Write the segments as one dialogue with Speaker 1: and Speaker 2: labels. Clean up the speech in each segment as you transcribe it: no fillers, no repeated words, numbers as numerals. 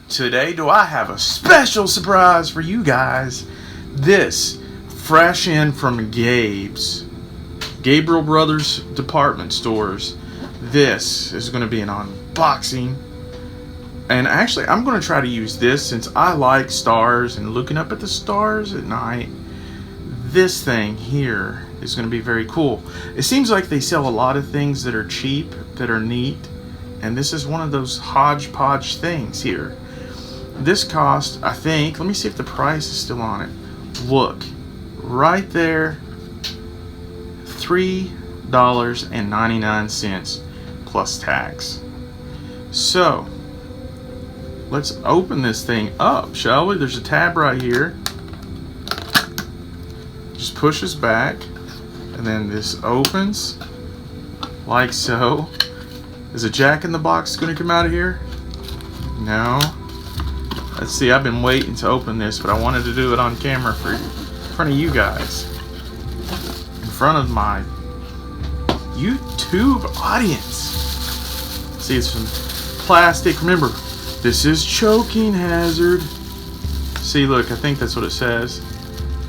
Speaker 1: Today do I have a special surprise for you guys. This, fresh in from Gabe's, Gabriel Brothers department stores. This is going to be an unboxing. And actually, I'm going to try to use this since I like stars and looking up at the stars at night. This thing here is going to be very cool. It seems like they sell a lot of things that are cheap, that are neat. And this is one of those hodgepodge things here. This cost, I think, let me see if the price is still on it. Look, right there, $3.99 plus tax. So, let's open this thing up, shall we? There's a tab right here. Just pushes back, and then this opens like so. Is a jack in the box going to come out of here? No. Let's see, I've been waiting to open this, but I wanted to do it on camera in front of you guys. In front of my YouTube audience. See, it's some plastic. Remember, this is choking hazard. See, look, I think that's what it says.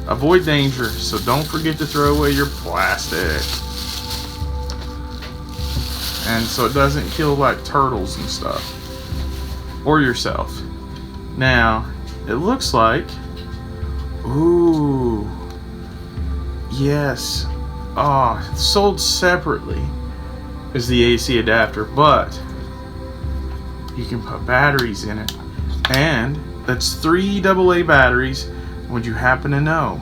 Speaker 1: Avoid danger, so don't forget to throw away your plastic. And so it doesn't kill like turtles and stuff. Or yourself. Now, it looks like, ooh, yes, it's sold separately as the AC adapter, but you can put batteries in it, and that's 3 AA batteries. Would you happen to know?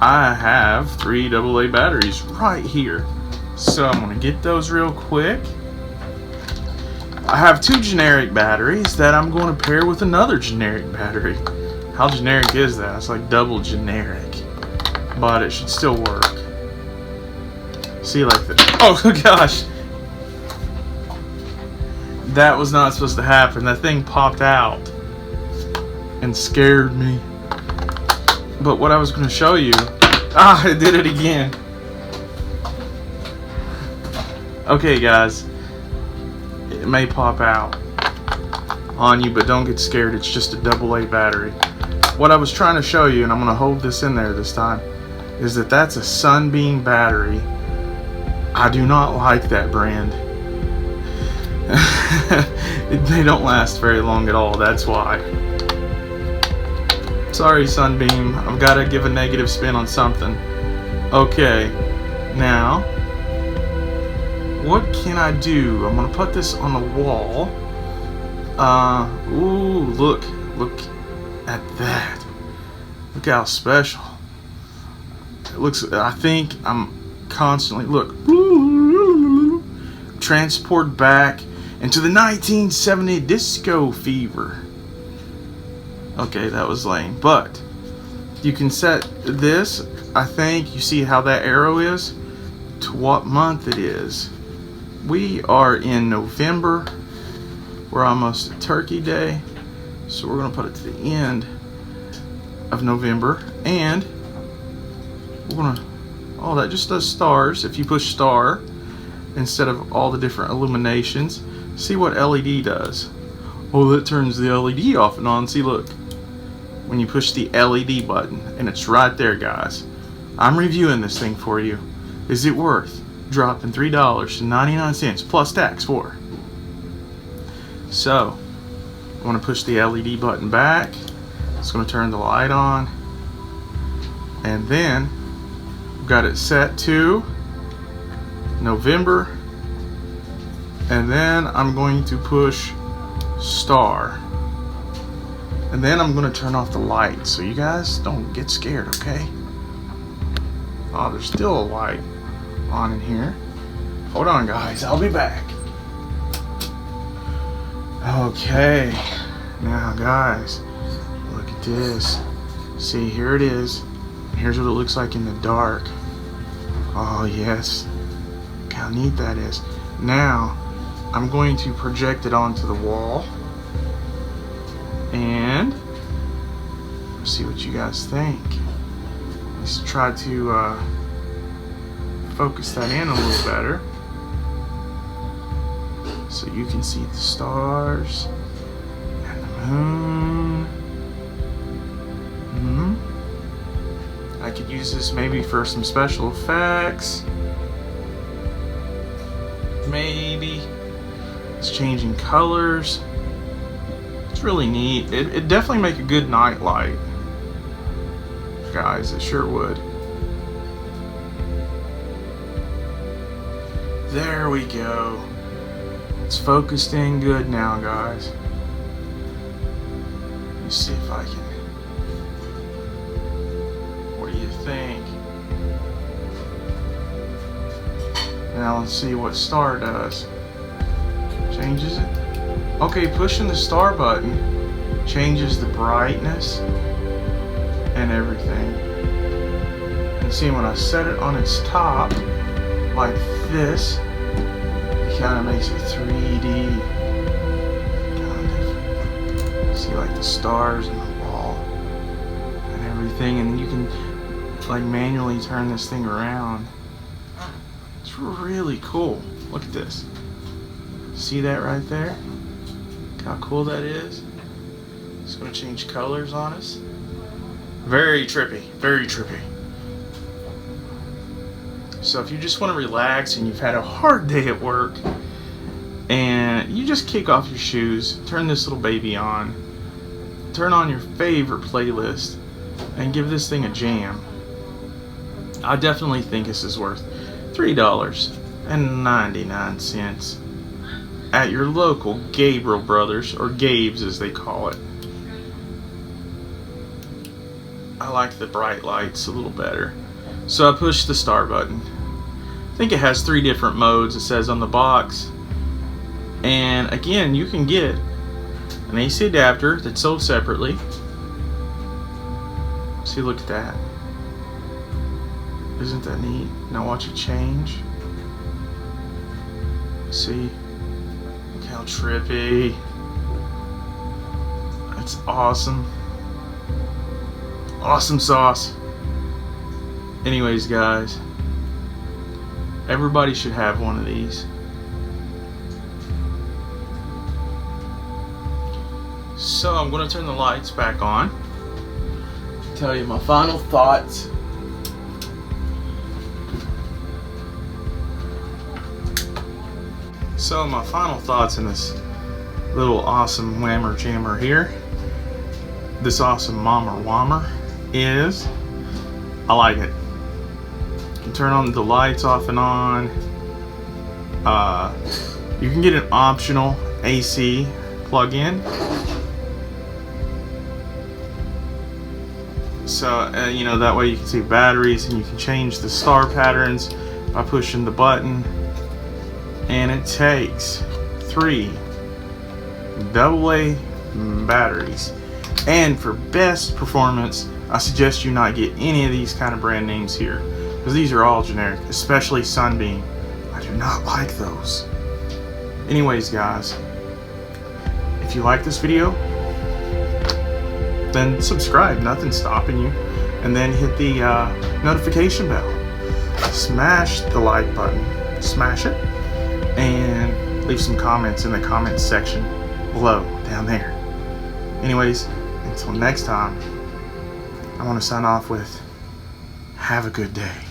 Speaker 1: I have 3 AA batteries right here, so I'm going to get those real quick. I have 2 generic batteries that I'm going to pair with another generic battery. How generic is that? It's like double generic. But it should still work. See, like that. Oh gosh! That was not supposed to happen. That thing popped out and scared me. But what I was going to show you... I did it again. Okay, guys. It may pop out on you, but don't get scared. It's just a AA battery. What I was trying to show you, and I'm going to hold this in there this time, is that that's a Sunbeam battery. I do not like that brand. They don't last very long at all. That's why. Sorry, Sunbeam. I've got to give a negative spin on something. Okay. Now... what can I do? I'm gonna put this on the wall. Ooh, look at that. Look how special. It looks, I think I'm constantly, look. Transport back into the 1970 disco fever. Okay, that was lame, but you can set this, I think, you see how that arrow is, to what month it is. We are in November. We're almost at Turkey Day. So we're going to put it to the end of November. And we're going to... oh, that just does stars. If you push star instead of all the different illuminations. See what LED does. Oh, that turns the LED off and on. See, look. When you push the LED button. And it's right there, guys. I'm reviewing this thing for you. Is it worth dropping $3.99 plus tax for? So I'm going to push the LED button back. It's going to turn the light on, and then we've got it set to November, and then I'm going to push star, and then I'm going to turn off the light so you guys don't get scared, okay? Oh, there's still a light on in here. Hold on, guys, I'll be back. Okay, now guys, look at this. See, here it is. Here's what it looks like in the dark. Oh yes, look how neat that is. Now I'm going to project it onto the wall and see what you guys think. Let's try to focus that in a little better so you can see the stars and the moon. could use this maybe for some special effects. Maybe it's changing colors. It's really neat. It'd definitely make a good night light, guys. It sure would. There we go. It's focused in good now, guys. Let me see if I can. What do you think? Now let's see what star does. Changes it. Okay, pushing the star button changes the brightness and everything. And see, when I set it on its top like this, it kind of makes it 3D kind of. See, like the stars and the wall and everything, and you can like manually turn this thing around. It's really cool. Look at this. See that right there? Look how cool that is. It's going to change colors on us. Very trippy. Very trippy. So if you just want to relax and you've had a hard day at work and you just kick off your shoes, turn this little baby on, turn on your favorite playlist, and give this thing a jam, I definitely think this is worth $3.99 at your local Gabriel Brothers, or Gabe's as they call it. I like the bright lights a little better. So I push the star button. I think it has 3 different modes, it says on the box. And again, you can get an AC adapter that's sold separately. See, look at that. Isn't that neat? Now watch it change. See? Look how trippy. That's awesome. Awesome sauce. Anyways, guys, everybody should have one of these. So I'm going to turn the lights back on. Tell you my final thoughts. So my final thoughts in this little awesome whammer jammer here, this awesome mommer whammer, is I like it. You can turn on the lights off and on. You can get an optional AC plug-in. So you know, that way you can see batteries and you can change the star patterns by pushing the button. And it takes 3 AA batteries. And for best performance, I suggest you not get any of these kind of brand names here, because these are all generic, especially Sunbeam. I do not like those. Anyways, guys, if you like this video, then subscribe, nothing's stopping you, and then hit the notification bell. Smash the like button, smash it, and leave some comments in the comments section below, down there. Anyways, until next time, I want to sign off with, have a good day.